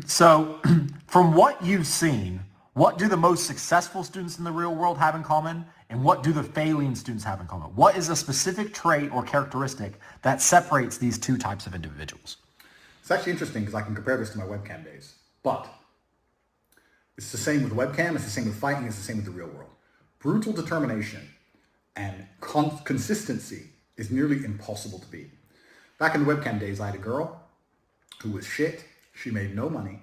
So, from what you've seen, what do the most successful students in the real world have in common? And what do the failing students have in common? What is a specific trait or characteristic that separates these two types of individuals? It's actually interesting because I can compare this to my webcam days. But it's the same with webcam, it's the same with fighting, it's the same with the real world. Brutal determination and consistency is nearly impossible to beat. Back in the webcam days, I had a girl who was shit. She made no money,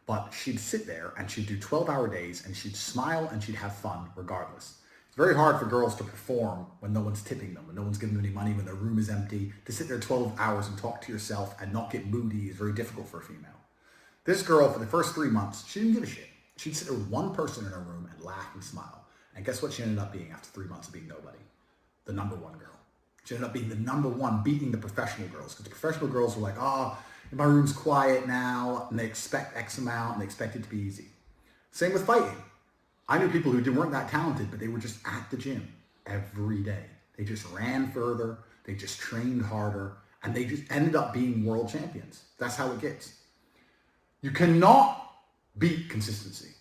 but she'd sit there and she'd do 12-hour days and she'd smile and she'd have fun regardless. It's very hard for girls to perform when no one's tipping them, when no one's giving them any money, when their room is empty. To sit there 12 hours and talk to yourself and not get moody is very difficult for a female. This girl, for the first 3 months, she didn't give a shit. She'd sit there with one person in her room and laugh and smile. And guess what she ended up being after 3 months of being nobody? The number one girl. She ended up being the number one, beating the professional girls. Because the professional girls were like, oh, my room's quiet now, and they expect X amount, and they expect it to be easy. Same with fighting. I knew people who weren't that talented, but they were just at the gym every day. They just ran further, they just trained harder, and they just ended up being world champions. That's how it gets. You cannot beat consistency.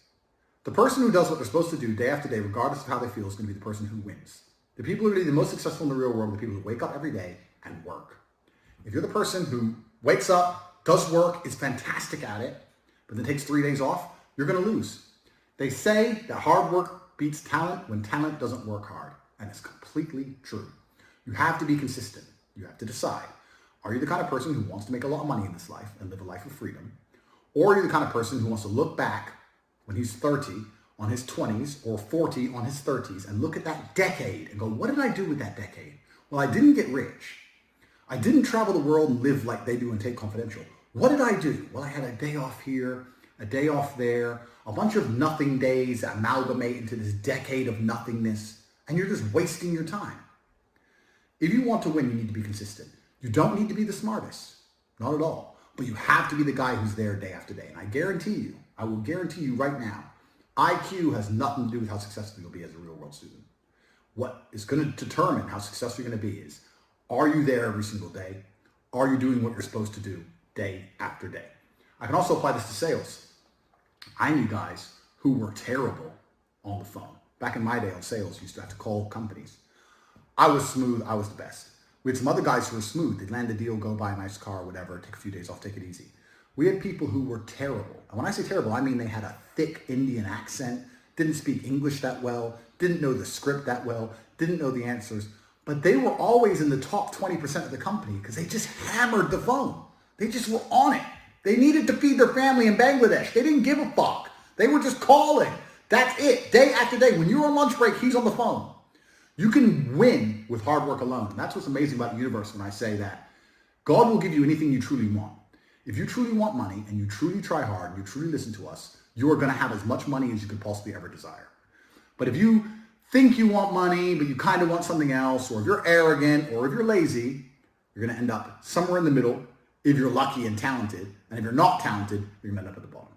The person who does what they're supposed to do day after day, regardless of how they feel, is going to be the person who wins. The people who are going to be the most successful in the real world are the people who wake up every day and work. If you're the person who wakes up, does work, is fantastic at it, but then takes 3 days off, you're going to lose. They say that hard work beats talent when talent doesn't work hard, and it's completely true. You have to be consistent. You have to decide. Are you the kind of person who wants to make a lot of money in this life and live a life of freedom? Or are you the kind of person who wants to look back when he's 30 on his 20s or 40 on his 30s and look at that decade and go, what did I do with that decade? Well, I didn't get rich. I didn't travel the world and live like they do in Tate Confidential. What did I do? Well, I had a day off here, a day off there, a bunch of nothing days that amalgamate into this decade of nothingness, and you're just wasting your time. If you want to win, you need to be consistent. You don't need to be the smartest, not at all, but you have to be the guy who's there day after day. And I will guarantee you right now, IQ has nothing to do with how successful you'll be as a real world student. What is going to determine how successful you're going to be is, are you there every single day? Are you doing what you're supposed to do day after day? I can also apply this to sales. I knew guys who were terrible on the phone. Back in my day on sales, you used to have to call companies. I was smooth. I was the best. We had some other guys who were smooth. They'd land a deal, go buy a nice car, whatever, take a few days off, take it easy. We had people who were terrible. And when I say terrible, I mean they had a thick Indian accent, didn't speak English that well, didn't know the script that well, didn't know the answers. But they were always in the top 20% of the company because they just hammered the phone. They just were on it. They needed to feed their family in Bangladesh. They didn't give a fuck. They were just calling. That's it. Day after day. When you're on lunch break, he's on the phone. You can win with hard work alone. And that's what's amazing about the universe when I say that God will give you anything you truly want. If you truly want money and you truly try hard and you truly listen to us, you are going to have as much money as you could possibly ever desire. But if you think you want money, but you kind of want something else, or if you're arrogant, or if you're lazy, you're going to end up somewhere in the middle if you're lucky and talented. And if you're not talented, you're going to end up at the bottom.